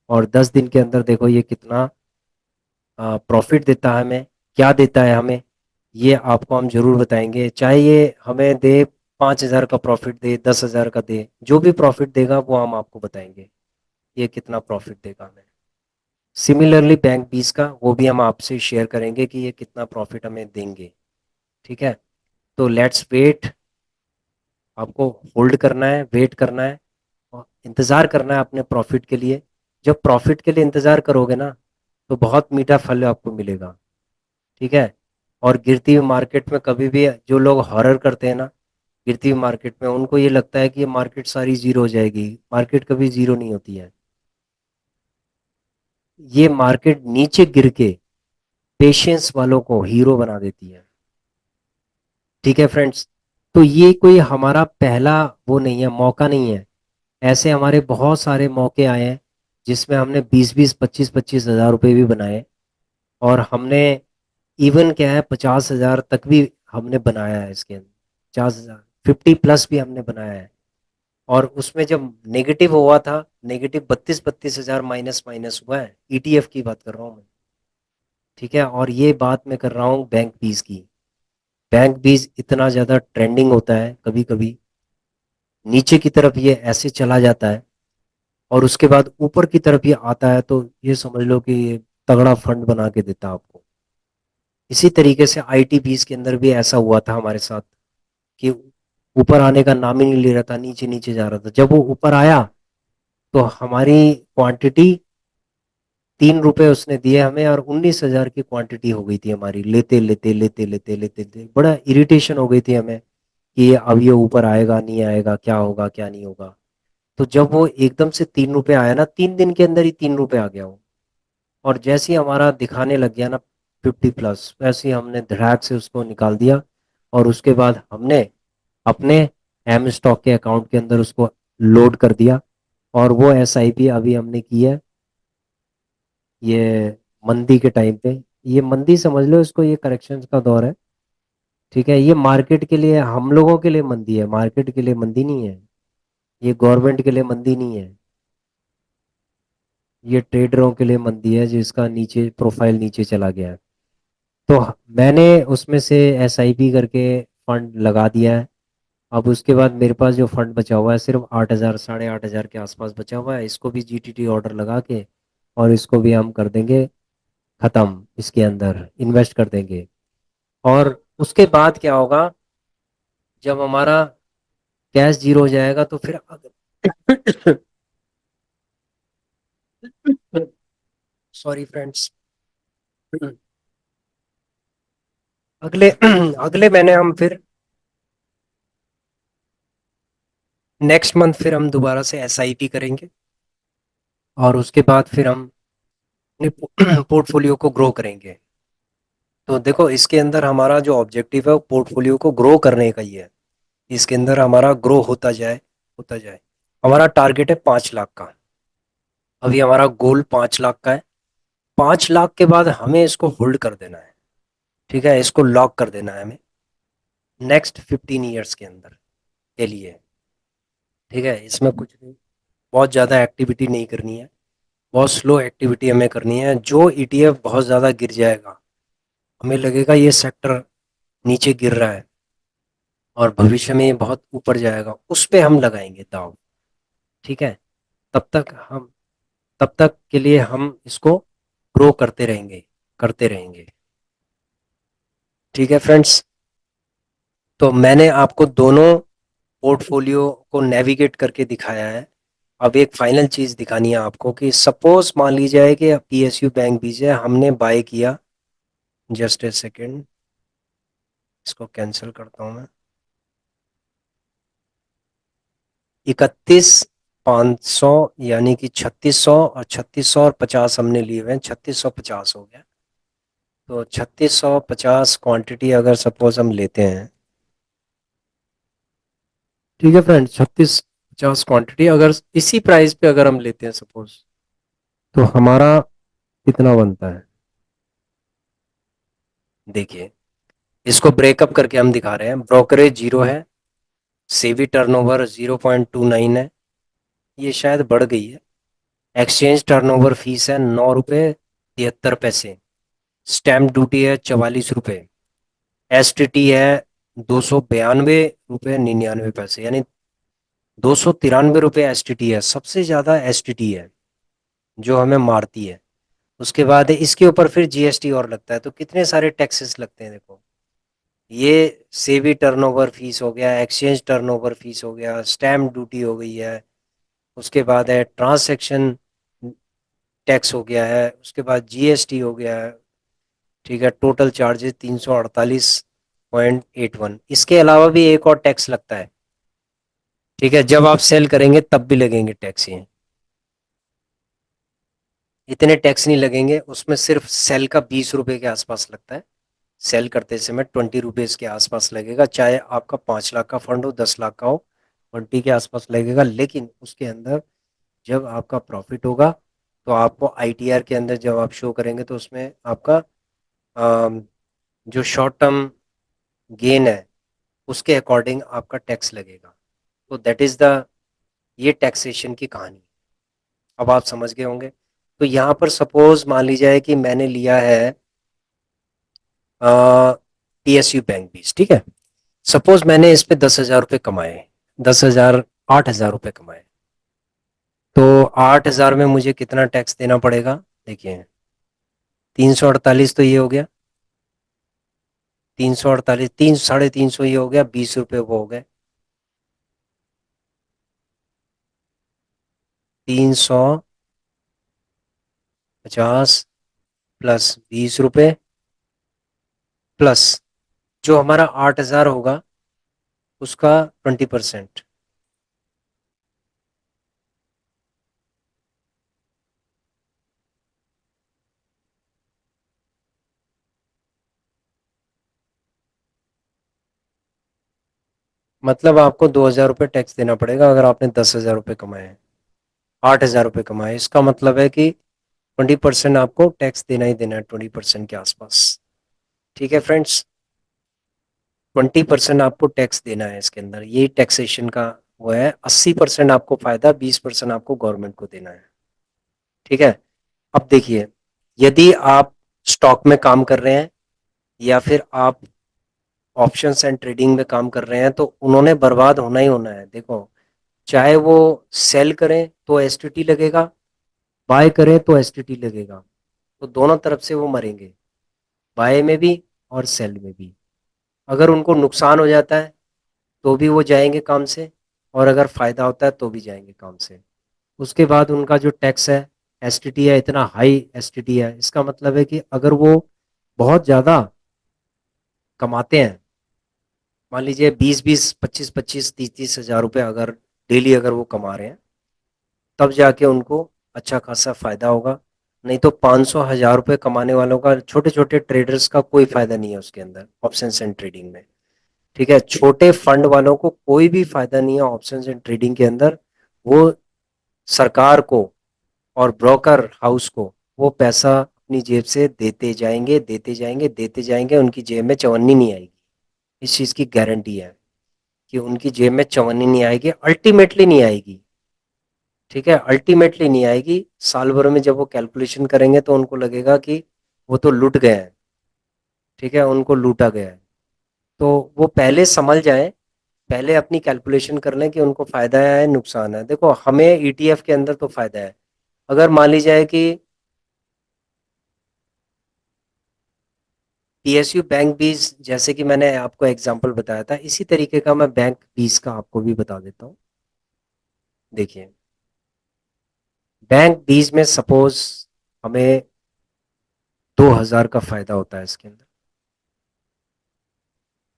और 10 दिन के अंदर देखो ये कितना प्रॉफिट देता है हमें, क्या देता है हमें, ये आपको हम जरूर बताएंगे। चाहे ये हमें दे 5,000 का प्रॉफिट दे, 10,000 का दे, जो भी प्रॉफिट देगा वो हम आपको बताएंगे ये कितना प्रॉफिट देगा हमें। सिमिलरली बैंक बीस का वो भी हम आपसे शेयर करेंगे कि ये कितना प्रॉफिट हमें देंगे। ठीक है, तो लेट्स वेट। आपको होल्ड करना है, वेट करना है, और इंतज़ार करना है अपने प्रॉफिट के लिए। जब प्रॉफिट के लिए इंतज़ार करोगे ना तो बहुत मीठा फल आपको मिलेगा। ठीक है। और गिरती हुई मार्केट में कभी भी जो लोग हॉरर करते हैं ना, गिरती हुई मार्केट में उनको ये लगता है कि ये मार्केट सारी जीरो हो जाएगी। मार्केट कभी जीरो नहीं होती है। ये मार्केट नीचे गिर के पेशेंस वालों को हीरो बना देती है। ठीक है फ्रेंड्स, तो ये कोई हमारा पहला वो नहीं है, मौका नहीं है। ऐसे हमारे बहुत सारे मौके आए हैं जिसमें हमने 20-20, 25-25 हज़ार रुपये भी बनाए। और हमने इवन क्या है 50,000 तक भी हमने बनाया है इसके अंदर। 50,000, 50+ भी हमने बनाया है। और उसमें जब नेगेटिव हुआ था, नेगेटिव 32-32 हज़ार माइनस माइनस हुआ है। ईटीएफ की बात कर रहा हूँ मैं। ठीक है, और ये बात मैं कर रहा हूँ बैंक बीस की। बैंक बीस इतना ज़्यादा ट्रेंडिंग होता है, कभी कभी नीचे की तरफ ये ऐसे चला जाता है, और उसके बाद ऊपर की तरफ ये आता है, तो ये समझ लो कि ये तगड़ा फंड बना के देता है आपको। इसी तरीके से आईटी बीस के अंदर भी ऐसा हुआ था हमारे साथ कि ऊपर आने का नाम ही नहीं ले रहा था, नीचे नीचे जा रहा था। जब वो ऊपर आया तो हमारी क्वांटिटी 3 रुपए उसने दिए हमें, और 19,000 की क्वांटिटी हो गई थी हमारी, लेते लेते लेते लेते लेते लेते बड़ा इरिटेशन हो गई थी हमें कि अब ये ऊपर आएगा नहीं आएगा, क्या होगा क्या नहीं होगा। तो जब वो एकदम से 3 रुपए आया ना, 3 दिन के अंदर ही 3 रुपए आ गया वो। और जैसे ही हमारा दिखाने लग गया ना 50+, वैसे ही हमने धड़ाक से उसको निकाल दिया। और उसके बाद हमने अपने एम स्टॉक के अकाउंट के अंदर उसको लोड कर दिया। और वो एसआईपी अभी हमने की है ये मंदी के टाइम पे। ये मंदी समझ लो इसको, ये करेक्शन का दौर है। ठीक है, ये मार्केट के लिए, हम लोगों के लिए मंदी है, मार्केट के लिए मंदी नहीं है। ये गवर्नमेंट के लिए मंदी नहीं है, ये ट्रेडरों के लिए मंदी है जिसका नीचे प्रोफाइल नीचे चला गया है। तो मैंने उसमें से एसआईपी करके फंड लगा दिया है। अब उसके बाद मेरे पास जो फंड बचा हुआ है सिर्फ 8,000, 8,500 के आसपास बचा हुआ है। इसको भी जीटीटी ऑर्डर लगा के, और इसको भी हम कर देंगे खत्म, इसके अंदर इन्वेस्ट कर देंगे। और उसके बाद क्या होगा, जब हमारा कैश जीरो हो जाएगा तो फिर सॉरी फ्रेंड्स, अगले अगले महीने हम फिर नेक्स्ट मंथ फिर हम दोबारा से एसआईपी करेंगे। और उसके बाद फिर हम अपने पोर्टफोलियो को ग्रो करेंगे। तो देखो इसके अंदर हमारा जो ऑब्जेक्टिव है वो पोर्टफोलियो को ग्रो करने का ही है। इसके अंदर हमारा ग्रो होता जाए। हमारा टारगेट है 5 लाख का। अभी हमारा गोल 5 लाख का है। 5 लाख के बाद हमें इसको होल्ड कर देना है। ठीक है, इसको लॉक कर देना है हमें नेक्स्ट 15 ईयर्स के अंदर के लिए। ठीक है, इसमें कुछ नहीं, बहुत ज़्यादा एक्टिविटी नहीं करनी है। बहुत स्लो एक्टिविटी हमें करनी है। जो ईटीएफ बहुत ज़्यादा गिर जाएगा, हमें लगेगा ये सेक्टर नीचे गिर रहा है और भविष्य में ये बहुत ऊपर जाएगा, उस पे हम लगाएंगे दाव। ठीक है, तब तक हम तब तक के लिए हम इसको ग्रो करते रहेंगे। ठीक है फ्रेंड्स, तो मैंने आपको दोनों पोर्टफोलियो को नेविगेट करके दिखाया है। अब एक फाइनल चीज़ दिखानी है आपको कि सपोज मान लीजिए कि पीएसयू बैंक बीज है, हमने बाय किया। जस्ट ए सेकेंड, इसको कैंसिल करता हूँ मैं। 31,500 यानी कि 3600, और 3600 और 50 हमने लिए हुए हैं, 3650 हो गया। तो 3650 क्वांटिटी अगर सपोज हम लेते हैं। ठीक है फ्रेंड, 3650 क्वांटिटी अगर इसी प्राइस पे अगर हम लेते हैं सपोज, तो हमारा कितना बनता है। देखिए, इसको ब्रेकअप करके हम दिखा रहे हैं। ब्रोकरेज जीरो है, सेवी टर्नओवर 0.29 है, ये शायद बढ़ गई है। एक्सचेंज टर्नओवर फीस है 9 रुपये 73 पैसे। स्टैम्प ड्यूटी है 44 रुपये। एसटीटी है 292 रुपये 99 पैसे, यानी 293 रुपये एसटीटी है। सबसे ज्यादा एसटीटी है जो हमें मारती है। उसके बाद इसके ऊपर फिर जीएसटी और लगता है, तो कितने सारे टैक्सेस लगते हैं देखो। ये सेवी टर्नओवर फीस हो गया, एक्सचेंज टर्नओवर फीस हो गया, स्टैम्प ड्यूटी हो गई है, उसके बाद है ट्रांसैक्शन टैक्स हो गया है, उसके बाद जीएसटी हो गया है। ठीक है, टोटल चार्जेस 348.81। इसके अलावा भी एक और टैक्स लगता है। ठीक है, जब आप सेल करेंगे तब भी लगेंगे टैक्स ये। इतने टैक्स नहीं लगेंगे उसमें, सिर्फ सेल का 20 रुपए के आसपास लगता है। सेल करते समय 20 रुपीज़ के आसपास लगेगा, चाहे आपका 5 लाख का फंड हो 10 लाख का हो, 20 के आसपास लगेगा। लेकिन उसके अंदर जब आपका प्रॉफिट होगा, तो आपको आईटीआर के अंदर जब आप शो करेंगे तो उसमें आपका अम, जो शॉर्ट टर्म गेन है उसके अकॉर्डिंग आपका टैक्स लगेगा। तो दैट इज द ये टैक्सेशन की कहानी। अब आप समझ गए होंगे। तो यहाँ पर सपोज मान लीजिए कि मैंने लिया है पीएसयू बैंक बीस। ठीक है, सपोज मैंने इस पे 10,000 रुपये कमाए, 10,000, 8,000 रुपये कमाए। तो 8,000 में मुझे कितना टैक्स देना पड़ेगा। देखिए, 348 तो ये हो गया, 348, 300, 350 ये हो गया, 20 रुपये वो हो गए। 350 प्लस 20 रुपये प्लस जो हमारा 8,000 होगा उसका 20%। मतलब आपको 2,000 रुपये टैक्स देना पड़ेगा अगर आपने 10,000 रुपये कमाए हैं। 8,000 रुपये कमाए, इसका मतलब है कि 20% आपको टैक्स देना ही देना है, 20% के आसपास। ठीक है फ्रेंड्स, 20% आपको टैक्स देना है इसके अंदर, ये टैक्सेशन का वो है। 80% आपको फायदा, 20% आपको गवर्नमेंट को देना है। ठीक है, अब देखिए, यदि आप स्टॉक में काम कर रहे हैं या फिर आप ऑप्शंस एंड ट्रेडिंग में काम कर रहे हैं, तो उन्होंने बर्बाद होना ही होना है। देखो, चाहे वो सेल करें तो एसटीटी लगेगा, बाय करें तो एसटीटी लगेगा। तो दोनों तरफ से वो मरेंगे, बाय में भी और सेल में भी। अगर उनको नुकसान हो जाता है तो भी वो जाएंगे काम से, और अगर फायदा होता है तो भी जाएंगे काम से। उसके बाद उनका जो टैक्स है, एसटीटी है, इतना हाई एसटीटी है, इसका मतलब है कि अगर वो बहुत ज़्यादा कमाते हैं, मान लीजिए 20-20, 25-25, 30-30 हज़ार रुपये अगर डेली अगर वो कमा रहे हैं, तब जाके उनको अच्छा खासा फायदा होगा। नहीं तो 500 1000 रुपए कमाने वालों का, छोटे छोटे ट्रेडर्स का कोई फायदा नहीं है उसके अंदर, ऑप्शंस एंड ट्रेडिंग में। ठीक है, छोटे फंड वालों को कोई भी फायदा नहीं है ऑप्शंस एंड ट्रेडिंग के अंदर। वो सरकार को और ब्रोकर हाउस को वो पैसा अपनी जेब से देते जाएंगे, देते जाएंगे, देते जाएंगे, उनकी जेब में चवन्नी नहीं आएगी। इस चीज की गारंटी है कि उनकी जेब में चवन्नी नहीं आएगी, अल्टीमेटली नहीं आएगी। ठीक है, अल्टीमेटली नहीं आएगी। साल भर में जब वो कैलकुलेशन करेंगे तो उनको लगेगा कि वो तो लूट गए हैं। ठीक है, उनको लूटा गया है। तो वो पहले समझ जाए, पहले अपनी कैलकुलेशन कर लें कि उनको फायदा है नुकसान है। देखो, हमें ईटीएफ के अंदर तो फायदा है। अगर मान ली जाए कि पीएसयू बैंक बीज, जैसे कि मैंने आपको एग्जांपल बताया था, इसी तरीके का मैं बैंक बीज का आपको भी बता देता हूँ। देखिए, बैंक बीज में सपोज हमें 2000 का फायदा होता है इसके अंदर।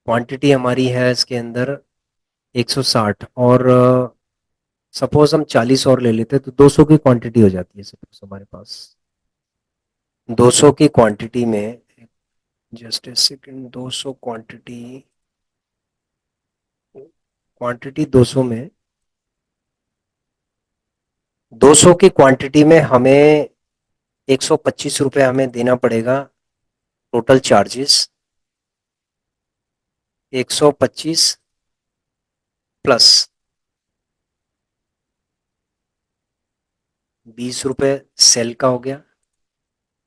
क्वांटिटी हमारी है इसके अंदर 160, और सपोज हम 40 और ले लेते तो 200 की क्वांटिटी हो जाती है सपोज हमारे पास। 200 की क्वांटिटी में, just a second, 200 quantity, quantity 200 में, 200 की क्वांटिटी में हमें 125 रुपये हमें देना पड़ेगा, टोटल चार्जेस 125 प्लस 20 रुपये सेल का हो गया,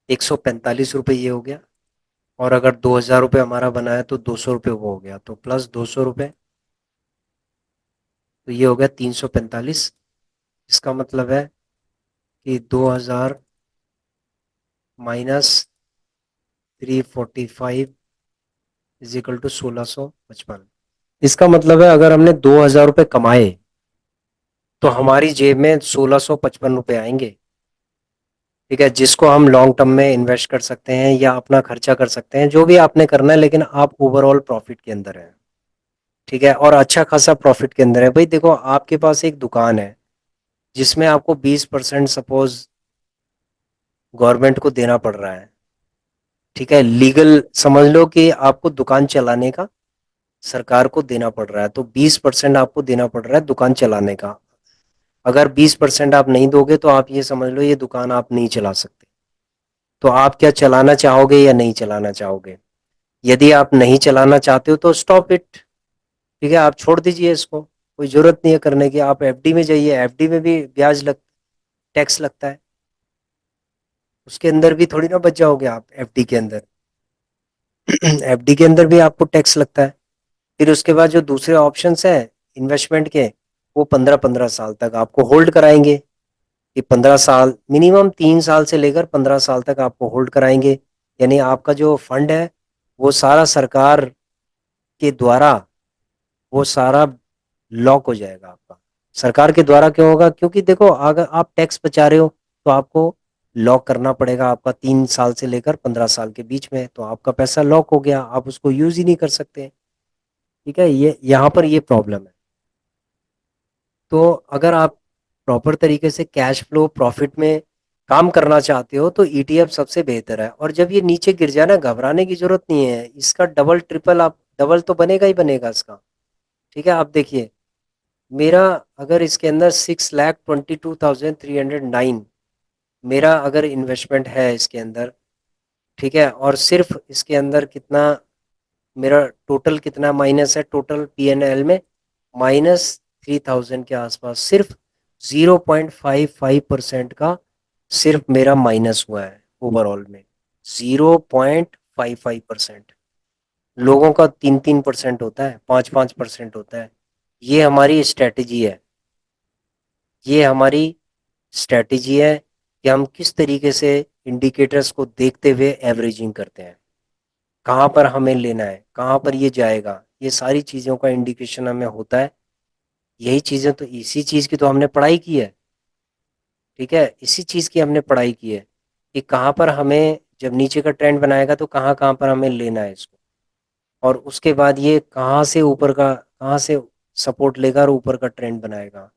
145 रुपये ये हो गया। और अगर 2000 रुपये हमारा बना है तो 200 रुपये वो हो गया, तो प्लस 200 रुपये, तो ये हो गया 345। इसका मतलब है कि 2000 माइनस 345 इज इक्वल टू 1655। इसका मतलब है अगर हमने 2000 रुपये कमाए तो हमारी जेब में 1655 रुपये आएंगे। ठीक है, जिसको हम लॉन्ग टर्म में इन्वेस्ट कर सकते हैं या अपना खर्चा कर सकते हैं, जो भी आपने करना है, लेकिन आप ओवरऑल प्रॉफिट के अंदर है। ठीक है, और अच्छा खासा प्रॉफिट के अंदर है। भाई देखो, आपके पास एक दुकान है जिसमें आपको 20% सपोज गवर्नमेंट को देना पड़ रहा है। ठीक है, लीगल समझ लो कि आपको दुकान चलाने का सरकार को देना पड़ रहा है, तो 20% आपको देना पड़ रहा है दुकान चलाने का। अगर 20% आप नहीं दोगे तो आप ये समझ लो ये दुकान आप नहीं चला सकते। तो आप क्या चलाना चाहोगे या नहीं चलाना चाहोगे? यदि आप नहीं चलाना चाहते हो तो स्टॉप इट। ठीक है, आप छोड़ दीजिए इसको, कोई जरूरत नहीं है करने की। आप एफडी में जाइए, एफडी में भी ब्याज लग टैक्स लगता है, उसके अंदर भी थोड़ी ना बच जाओगे आप एफडी के अंदर। एफडी के अंदर भी आपको टैक्स लगता है। फिर उसके बाद जो दूसरे ऑप्शंस है इन्वेस्टमेंट के, वो 15-15 साल तक आपको होल्ड कराएंगे। कि 15 साल, मिनिमम 3 साल से लेकर 15 साल तक आपको होल्ड कराएंगे। यानी आपका जो फंड है वो सारा सरकार के द्वारा, वो सारा लॉक हो जाएगा आपका। सरकार के द्वारा क्यों होगा? क्योंकि देखो, अगर आप टैक्स बचा रहे हो तो आपको लॉक करना पड़ेगा आपका 3 साल से लेकर 15 साल के बीच में, तो आपका पैसा लॉक हो गया, आप उसको यूज ही नहीं कर सकते। ठीक है, ये यहाँ पर ये प्रॉब्लम है। तो अगर आप प्रॉपर तरीके से कैश फ्लो प्रॉफिट में काम करना चाहते हो तो ईटीएफ सबसे बेहतर है। और जब ये नीचे गिर जाए ना, घबराने की जरूरत नहीं है, इसका डबल ट्रिपल, आप डबल तो बनेगा ही बनेगा इसका। ठीक है, आप देखिए, मेरा अगर इसके अंदर 6,22,309 मेरा अगर इन्वेस्टमेंट है इसके अंदर। ठीक है, और सिर्फ इसके अंदर कितना, मेरा टोटल कितना माइनस है टोटल पीएनएल में? -3000 के आसपास, सिर्फ 0.55% का सिर्फ मेरा माइनस हुआ है ओवरऑल में। 0.55%। लोगों का 3-3% होता है, 5-5% होता है। ये हमारी स्ट्रेटेजी है, ये हमारी स्ट्रेटेजी है कि हम किस तरीके से इंडिकेटर्स को देखते हुए एवरेजिंग करते हैं, कहाँ पर हमें लेना है, कहाँ पर ये जाएगा, ये सारी चीज़ों का इंडिकेशन हमें होता है। यही चीज़ें तो, इसी चीज़ की तो हमने पढ़ाई की है। ठीक है, इसी चीज़ की हमने पढ़ाई की है कि कहाँ पर हमें, जब नीचे का ट्रेंड बनाएगा तो कहाँ कहाँ पर हमें लेना है इसको, और उसके बाद ये कहाँ से ऊपर का, कहाँ से सपोर्ट लेगा और ऊपर का ट्रेंड बनाएगा।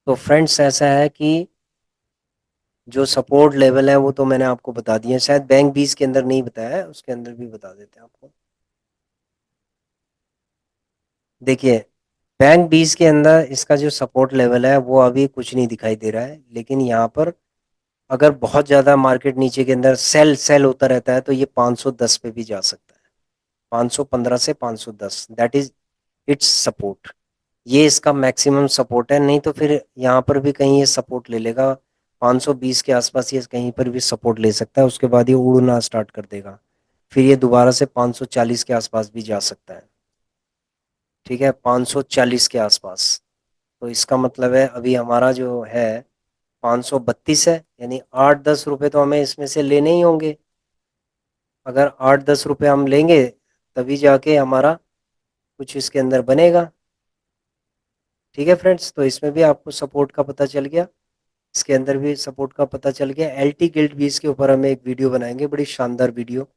तो फ्रेंड्स, ऐसा है कि जो सपोर्ट लेवल है वो तो मैंने आपको बता दिया, शायद बैंक 20 के अंदर नहीं बताया है, उसके अंदर भी बता देते हैं आपको। देखिए, बैंक 20 के अंदर इसका जो सपोर्ट लेवल है वो अभी कुछ नहीं दिखाई दे रहा है, लेकिन यहाँ पर अगर बहुत ज़्यादा मार्केट नीचे के अंदर सेल सेल होता रहता है तो ये 510 पे भी जा सकता है। 515 से 510, दैट इज इट्स सपोर्ट। ये इसका मैक्सिमम सपोर्ट है, नहीं तो फिर यहाँ पर भी कहीं ये सपोर्ट ले लेगा। 520 के आसपास ये कहीं पर भी सपोर्ट ले सकता है, उसके बाद ये उड़ना स्टार्ट कर देगा। फिर ये दोबारा से 540 के आसपास भी जा सकता है। ठीक है, 540 के आसपास। तो इसका मतलब है अभी हमारा जो है 532 है, यानी 8-10 रुपए तो हमें इसमें से लेने ही होंगे। अगर 8-10 रुपए हम लेंगे तभी जाके हमारा कुछ इसके अंदर बनेगा। ठीक है फ्रेंड्स, तो इसमें भी आपको सपोर्ट का पता चल गया, इसके अंदर भी सपोर्ट का पता चल गया। एल टी गिल्ड भी इसके ऊपर हम एक वीडियो बनाएंगे, बड़ी शानदार वीडियो।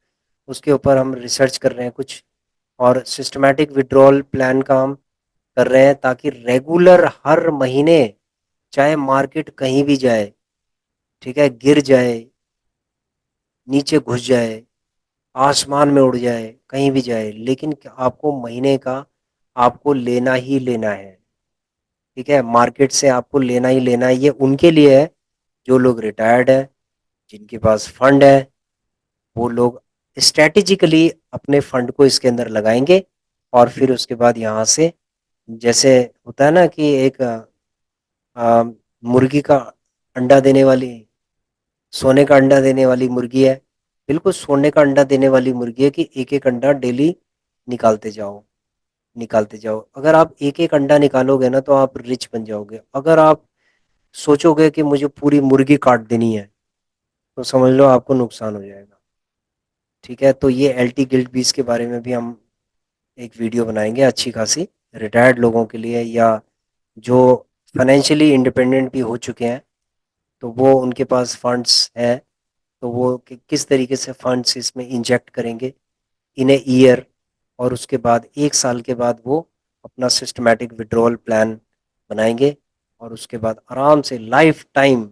उसके ऊपर हम रिसर्च कर रहे हैं कुछ, और सिस्टमैटिक विड्रॉल प्लान का हम कर रहे हैं, ताकि रेगुलर हर महीने, चाहे मार्केट कहीं भी जाए, ठीक है, गिर जाए, नीचे घुस जाए, आसमान में उड़ जाए, कहीं भी जाए, लेकिन आपको महीने का आपको लेना ही लेना है। ठीक है, मार्केट से आपको लेना ही लेना है। ये उनके लिए है जो लोग रिटायर्ड है, जिनके पास फंड है, वो लोग स्ट्रेटेजिकली अपने फंड को इसके अंदर लगाएंगे, और फिर उसके बाद यहाँ से, जैसे होता है ना कि एक आ, मुर्गी का अंडा देने वाली, सोने का अंडा देने वाली मुर्गी है, बिल्कुल सोने का अंडा देने वाली मुर्गी है, कि एक एक अंडा डेली निकालते जाओ, निकालते जाओ। अगर आप एक एक अंडा निकालोगे ना तो आप रिच बन जाओगे। अगर आप सोचोगे कि मुझे पूरी मुर्गी काट देनी है, तो समझ लो आपको नुकसान हो जाएगा। ठीक है, तो ये एल टी गिल्ड बीस के बारे में भी हम एक वीडियो बनाएंगे अच्छी खासी, रिटायर्ड लोगों के लिए, या जो फाइनेंशियली इंडिपेंडेंट भी हो चुके हैं, तो वो उनके पास फंड्स है, तो वो किस तरीके से फंड्स इसमें इंजेक्ट करेंगे इन ए ईयर, और उसके बाद 1 साल के बाद वो अपना सिस्टमैटिक विड्रॉल प्लान बनाएंगे, और उसके बाद आराम से लाइफ टाइम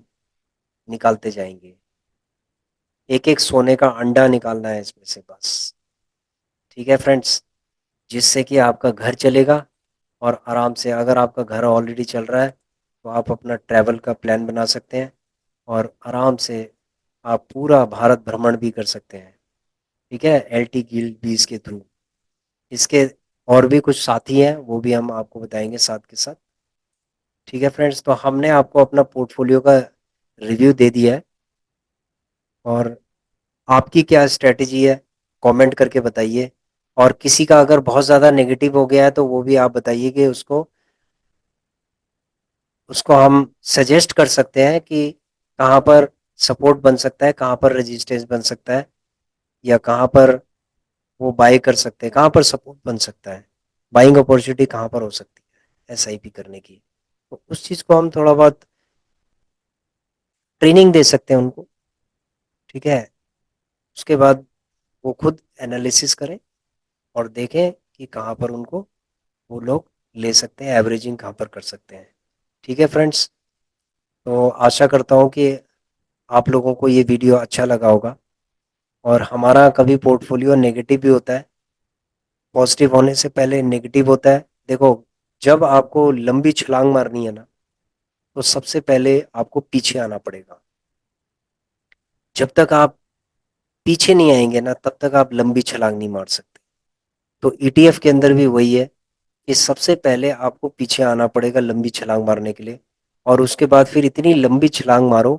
निकालते जाएंगे। एक एक सोने का अंडा निकालना है इसमें से बस। ठीक है फ्रेंड्स, जिससे कि आपका घर चलेगा, और आराम से, अगर आपका घर ऑलरेडी चल रहा है तो आप अपना ट्रैवल का प्लान बना सकते हैं, और आराम से आप पूरा भारत भ्रमण भी कर सकते हैं। ठीक है, एल टी गिल्ड बीस के थ्रू। इसके और भी कुछ साथी हैं, वो भी हम आपको बताएंगे साथ के साथ। ठीक है फ्रेंड्स, तो हमने आपको अपना पोर्टफोलियो का रिव्यू दे दिया है, और आपकी क्या स्ट्रेटेजी है कमेंट करके बताइए। और किसी का अगर बहुत ज़्यादा नेगेटिव हो गया है तो वो भी आप बताइए, कि उसको उसको हम सजेस्ट कर सकते हैं कि कहाँ पर सपोर्ट बन सकता है, कहाँ पर रेजिस्टेंस बन सकता है, या कहाँ पर वो बाय कर सकते हैं, कहाँ पर सपोर्ट बन सकता है, बाइंग अपॉर्चुनिटी कहाँ पर हो सकती है एसआईपी करने की। तो उस चीज़ को हम थोड़ा बहुत ट्रेनिंग दे सकते हैं उनको। ठीक है, उसके बाद वो खुद एनालिसिस करें और देखें कि कहाँ पर उनको वो लोग ले सकते हैं, एवरेजिंग कहाँ पर कर सकते हैं। ठीक है फ्रेंड्स, तो आशा करता हूँ कि आप लोगों को ये वीडियो अच्छा लगा होगा। और हमारा कभी पोर्टफोलियो नेगेटिव भी होता है, पॉजिटिव होने से पहले नेगेटिव होता है। देखो, जब आपको लंबी छलांग मारनी है ना, तो सबसे पहले आपको पीछे आना पड़ेगा। जब तक आप पीछे नहीं आएंगे ना, तब तक आप लंबी छलांग नहीं मार सकते। तो ईटीएफ के अंदर भी वही है, कि सबसे पहले आपको पीछे आना पड़ेगा लंबी छलांग मारने के लिए, और उसके बाद फिर इतनी लंबी छलांग मारो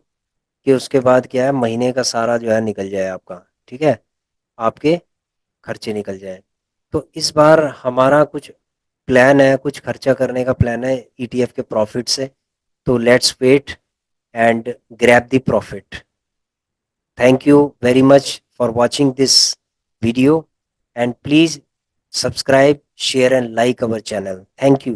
कि उसके बाद क्या है, महीने का सारा जो है निकल जाए आपका। ठीक है, आपके खर्चे निकल जाए। तो इस बार हमारा कुछ प्लान है, कुछ खर्चा करने का प्लान है ईटीएफ के प्रॉफिट से। तो let's wait and grab the profit. Thank you very much for watching this video, and please subscribe, share and like our channel. Thank you.